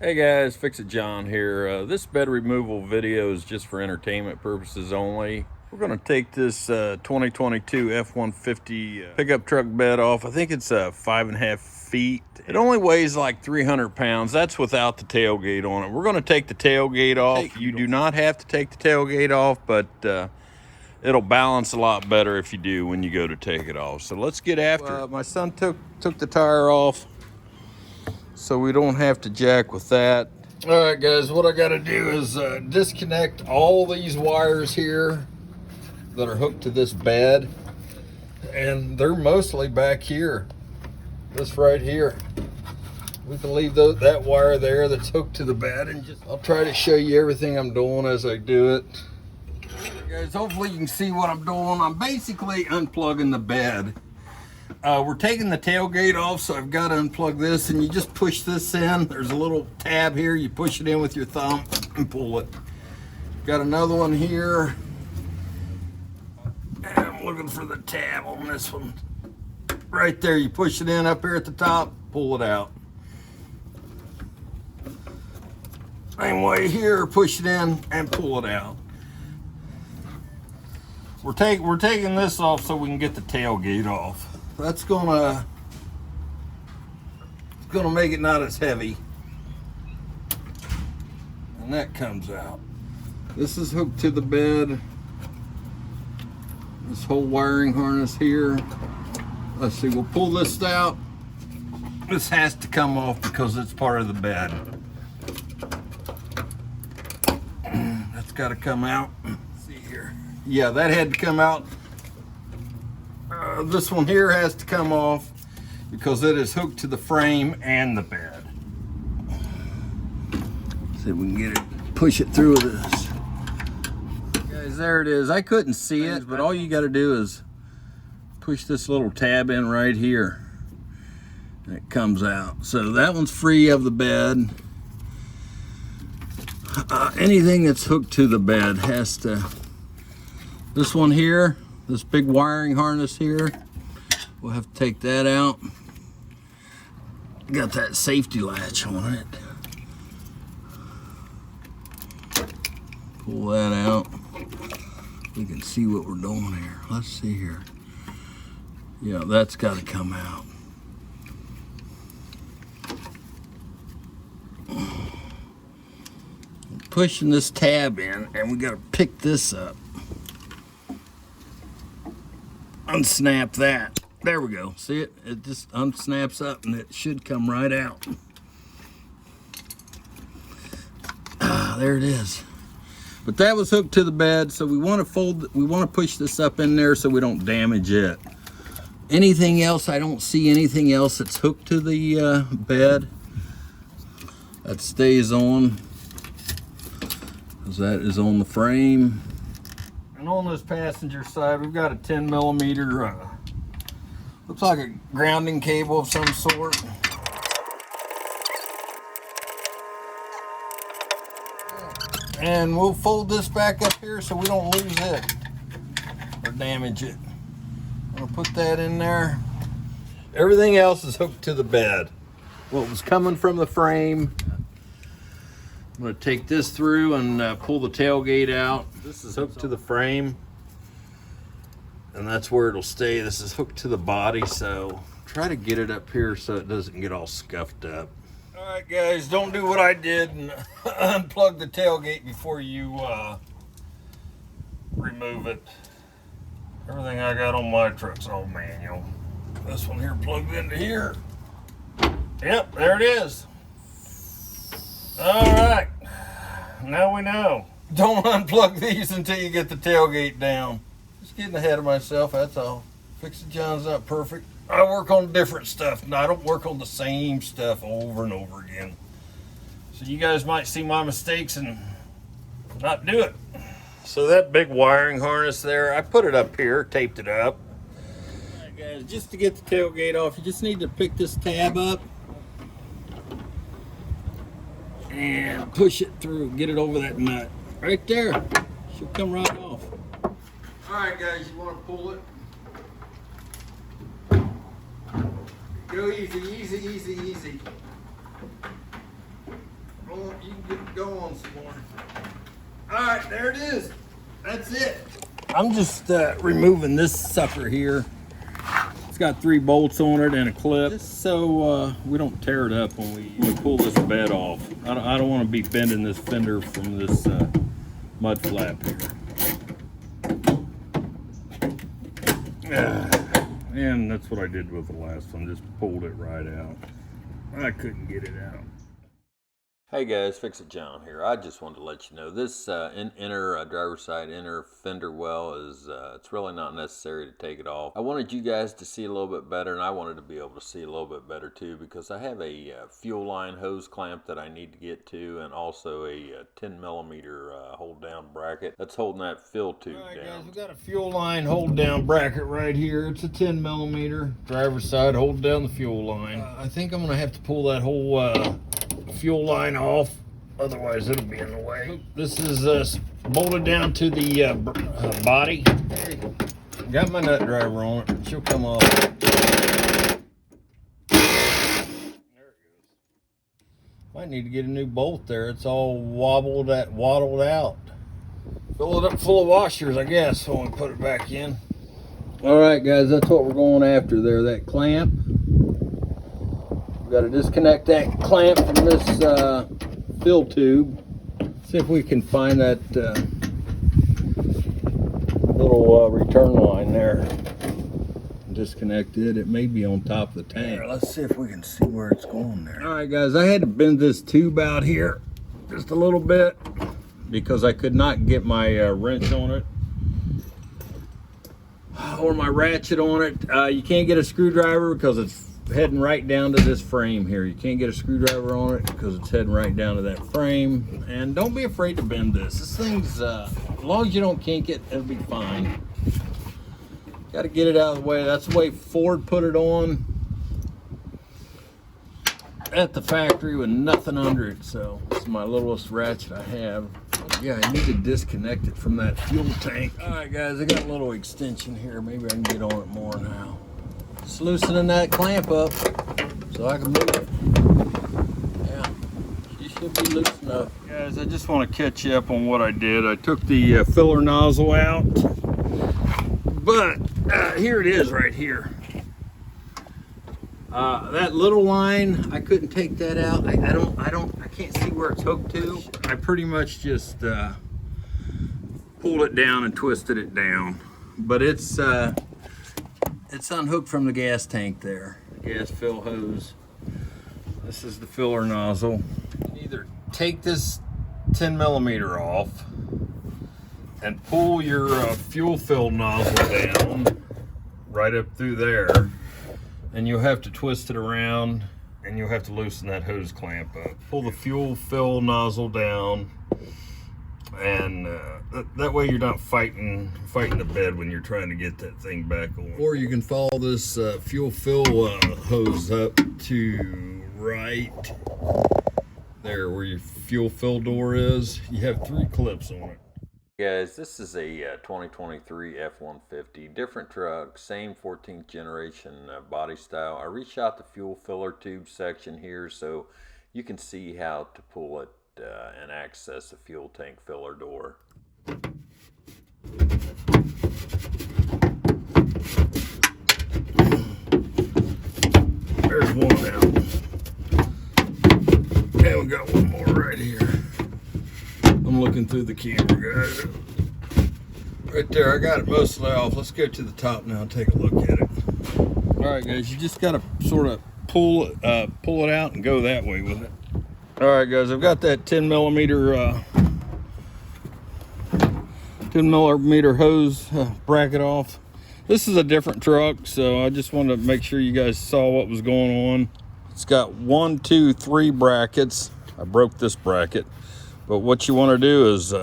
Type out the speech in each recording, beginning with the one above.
Hey guys, Fix It John here. This bed removal video is just for entertainment purposes only. We're going to take this 2022 F150 pickup truck bed off. I think it's 5.5 feet. It only weighs like 300 pounds. That's without the tailgate on it. We're going to take the tailgate off. You do not have to take the tailgate off, but it'll balance a lot better if you do when you go to take it off. So let's get after it. My son took the tire off, so we don't have to jack with that. All right, guys, what I got to do is disconnect all these wires here that are hooked to this bed, and they're mostly back here. This right here. We can leave that wire there that's hooked to the bed, and I'll try to show you everything I'm doing as I do it. Guys, hopefully you can see what I'm doing. I'm basically unplugging the bed. We're taking the tailgate off, so I've got to unplug this, and you just push this in. There's a little tab here. You push it in with your thumb and pull it. Got another one here. And I'm looking for the tab on this one. Right there, you push it in up here at the top, pull it out. Same way here, push it in and pull it out. We're taking this off so we can get the tailgate off. That's gonna make it not as heavy, and that comes out. This is hooked to the bed. This whole wiring harness here. Let's see, we'll pull this out. This has to come off because it's part of the bed. That's got to come out. Let's see here. Yeah, that had to come out. This one here has to come off because it is hooked to the frame and the bed. See if we can get it, push it through this. Guys, there it is. I couldn't see it, but all you got to do is push this little tab in right here. And it comes out. So that one's free of the bed. Anything that's hooked to the bed has to. This one here, this big wiring harness here, we'll have to take that out. Got that safety latch on it. Pull that out. We can see what we're doing here. Let's see here. Yeah, that's got to come out. Pushing this tab in, and we got to pick this up. Unsnap that. There we go. See it? It just unsnaps up, and it should come right out. There it is. But that was hooked to the bed, so we want to push this up in there so we don't damage it. Anything else, I don't see anything else that's hooked to the bed that stays on, because that is on the frame. And on this passenger side, we've got a 10 millimeter, looks like a grounding cable of some sort. And we'll fold this back up here so we don't lose it or damage it. I'll put that in there. Everything else is hooked to the bed. What was coming from the frame, I'm going to take this through and pull the tailgate out. This is hooked to the frame, and that's where it'll stay. This is hooked to the body, so try to get it up here so it doesn't get all scuffed up. All right, guys, don't do what I did and unplug the tailgate before you remove it. Everything I got on my truck's all manual. This one here plugged into here. Yep, there it is. All right, now we know. Don't unplug these until you get the tailgate down. Just getting ahead of myself, that's all. Fix It John's not perfect. I work on different stuff, and I don't work on the same stuff over and over again. So you guys might see my mistakes and not do it. So that big wiring harness there, I put it up here, taped it up. All right, guys, just to get the tailgate off, you just need to pick this tab up and push it through, get it over that nut. Right there, she'll come right off. All right, guys, you want to pull it? Go easy, easy, easy, easy. you can get it going some more. All right, there it is. That's it. I'm just removing this sucker here. It's got 3 bolts on it and a clip, just so we don't tear it up when we pull this bed off. I don't want to be bending this fender from this mud flap here. And that's what I did with the last one, just pulled it right out. I couldn't get it out. Hey guys, Fix It John here. I just wanted to let you know this inner driver's side inner fender well is it's really not necessary to take it off. I wanted you guys to see a little bit better, and I wanted to be able to see a little bit better too, because I have a fuel line hose clamp that I need to get to, and also a 10mm hold down bracket that's holding that fill tube down. Guys, we've got a fuel line hold down bracket right here. It's a 10mm driver's side hold down the fuel line. I think I'm gonna have to pull that whole fuel line off, otherwise it'll be in the way. This is bolted down to the body. Got my nut driver on it. She'll come off. There it goes. Might need to get a new bolt there. It's all waddled out. Fill it up full of washers, I guess, when we put it back in. All right, guys, that's what we're going after there. That clamp. We've got to disconnect that clamp from this fill tube. See if we can find that little return line there. Disconnect it. It may be on top of the tank. There, let's see if we can see where it's going there. All right, guys, I had to bend this tube out here just a little bit because I could not get my wrench on it or my ratchet on it. You can't get a screwdriver because it's heading right down to this frame here. You can't get a screwdriver on it because it's heading right down to that frame. And don't be afraid to bend this. This thing's, as long as you don't kink it, it'll be fine. Got to get it out of the way. That's the way Ford put it on at the factory with nothing under it. So it's my littlest ratchet I have. Yeah, I need to disconnect it from that fuel tank. All right, guys, I got a little extension here. Maybe I can get on it more now. Just loosening that clamp up so I can move it. Yeah, she should be loose enough. Guys, I just want to catch you up on what I did. I took the filler nozzle out, but here it is right here. That little line, I couldn't take that out. I can't see where it's hooked to. I pretty much just pulled it down and twisted it down, but it's unhooked from the gas tank there, gas fill hose. This is the filler nozzle. Either take this 10mm off and pull your fuel fill nozzle down right up through there, and you'll have to twist it around and you'll have to loosen that hose clamp up. Pull the fuel fill nozzle down, and that way you're not fighting the bed when you're trying to get that thing back on. Or you can follow this fuel fill hose up to right there where your fuel fill door is. You have 3 clips on it. Guys, this is a 2023 F150, different truck, same 14th generation body style. I reshot the fuel filler tube section here so you can see how to pull it and access the fuel tank filler door. There's one down. And we got one more right here. I'm looking through the camera, guys. Right there, I got it mostly off. Let's go to the top now and take a look at it. All right, guys, you just gotta sort of pull it out and go that way with it. All right, guys, I've got that 10mm hose bracket off. This is a different truck, so I just wanted to make sure you guys saw what was going on. It's got 1, 2, 3 brackets. I broke this bracket, but what you want to do is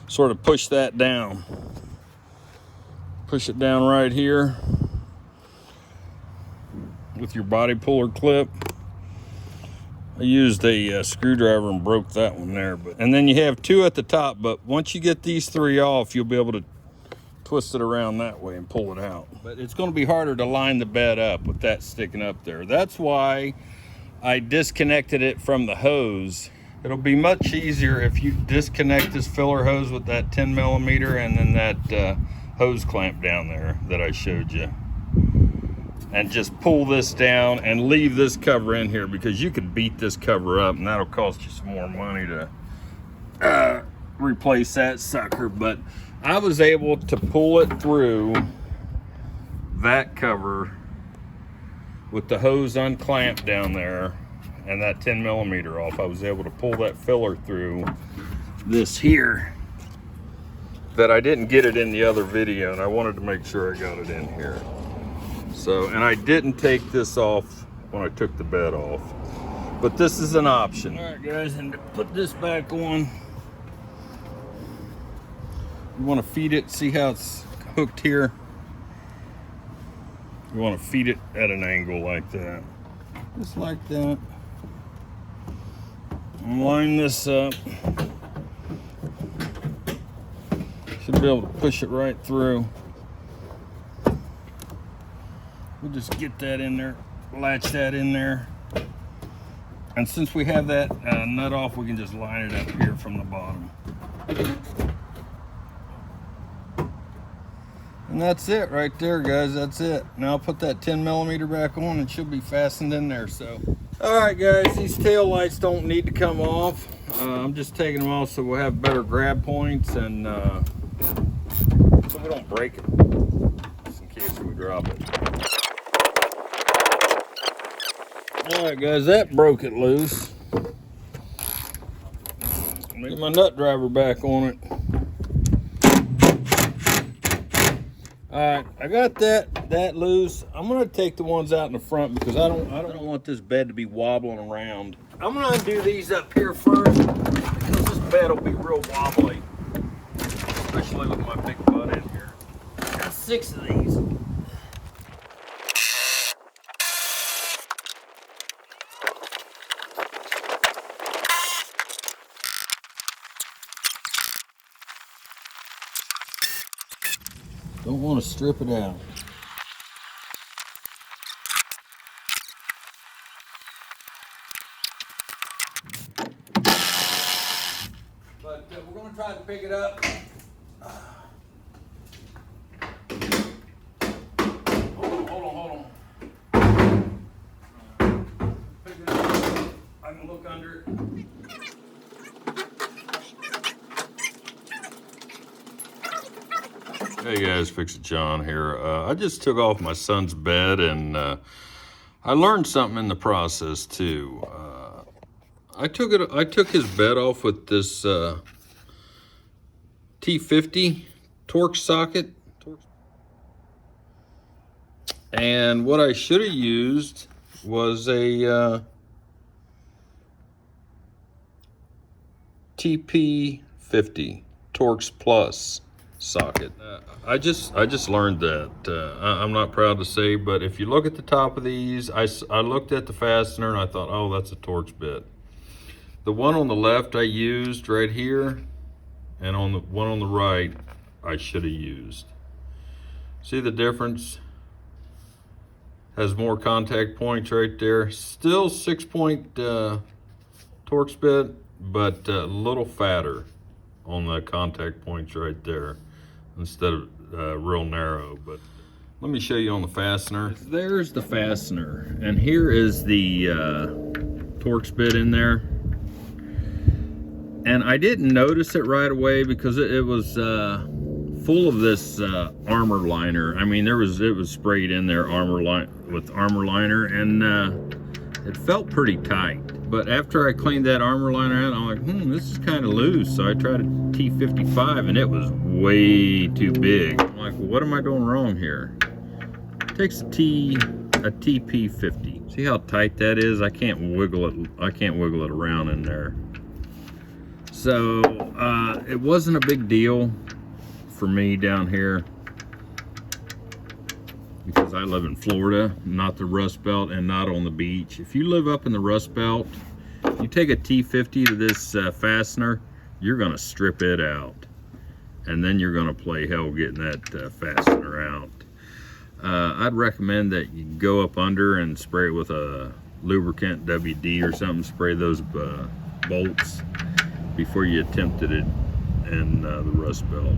sort of push that down. Push it down right here with your body puller clip. I used a screwdriver and broke that one there, and then you have 2 at the top, but once you get these 3 off, you'll be able to twist it around that way and pull it out. But it's going to be harder to line the bed up with that sticking up there. That's why I disconnected it from the hose It'll be much easier if you disconnect this filler hose with that 10 millimeter and then that hose clamp down there that I showed you. And just pull this down and leave this cover in here, because you could beat this cover up and that'll cost you some more money to replace that sucker. But I was able to pull it through that cover with the hose unclamped down there and that 10 millimeter off. I was able to pull that filler through this here that I didn't get it in the other video, and I wanted to make sure I got it in here. So, and I didn't take this off when I took the bed off, but this is an option. All right guys, and to put this back on, you want to feed it, see how it's hooked here? You want to feed it at an angle like that, just like that. And line this up. Should be able to push it right through. We'll just get that in there, latch that in there. And since we have that nut off, we can just line it up here from the bottom. And that's it right there, guys. That's it. Now I'll put that 10 millimeter back on and she'll be fastened in there. So, all right guys, these tail lights don't need to come off. I'm just taking them off so we'll have better grab points and so we don't break it, just in case we drop it. All right guys, that broke it loose. Get my nut driver back on it. All right, I got that loose. I'm gonna take the ones out in the front because I don't want this bed to be wobbling around. I'm gonna undo these up here first because this bed will be real wobbly, especially with my big butt in here. I got 6 of these. Don't want to strip it out. But we're going to try to pick it up. Hold on. Pick it up. I can look under it. Hey guys, Fix It John here. I just took off my son's bed and I learned something in the process too. I took his bed off with this T50 Torx socket. And what I should have used was a TP50 Torx Plus socket. I just learned that. I'm not proud to say, but if you look at the top of these, I looked at the fastener and I thought, oh, that's a Torx bit. The one on the left I used right here, and on the one on the right I should have used. See the difference? Has more contact points right there. Still 6-point Torx bit, but a little fatter on the contact points right there instead of real narrow. But let me show you on the fastener. There's the fastener, and here is the Torx bit in there. And I didn't notice it right away because it was full of this armor liner. I mean, it was sprayed in there with armor liner, and it felt pretty tight. But after I cleaned that armor liner out, I'm like, this is kind of loose. So I tried a T55 and it was way too big. I'm like, well, what am I doing wrong here? It takes a TP50. See how tight that is? I can't wiggle it around in there. So it wasn't a big deal for me down here because I live in Florida, not the Rust Belt and not on the beach. If you live up in the Rust Belt, you take a T50 to this fastener, you're gonna strip it out. And then you're gonna play hell getting that fastener out. I'd recommend that you go up under and spray it with a lubricant, WD or something, spray those bolts before you attempted it, and the rust belt.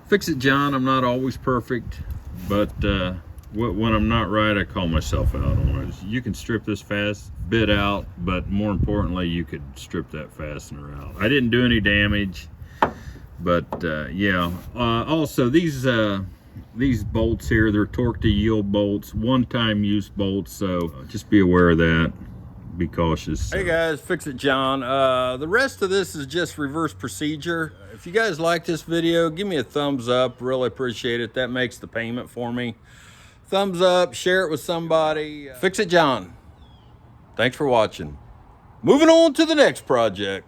Fix it, John. I'm not always perfect, but when I'm not right, I call myself out on it. You can strip this bit out, but more importantly, you could strip that fastener out. I didn't do any damage, but yeah. Also, these bolts here, they're torque to yield bolts, one-time use bolts, so just be aware of that. Be cautious. Hey guys, Fix It John. The rest of this is just reverse procedure. If you guys like this video, give me a thumbs up. Really appreciate it. That makes the payment for me. Thumbs up, share it with somebody. Fix It John. Thanks for watching. Moving on to the next project.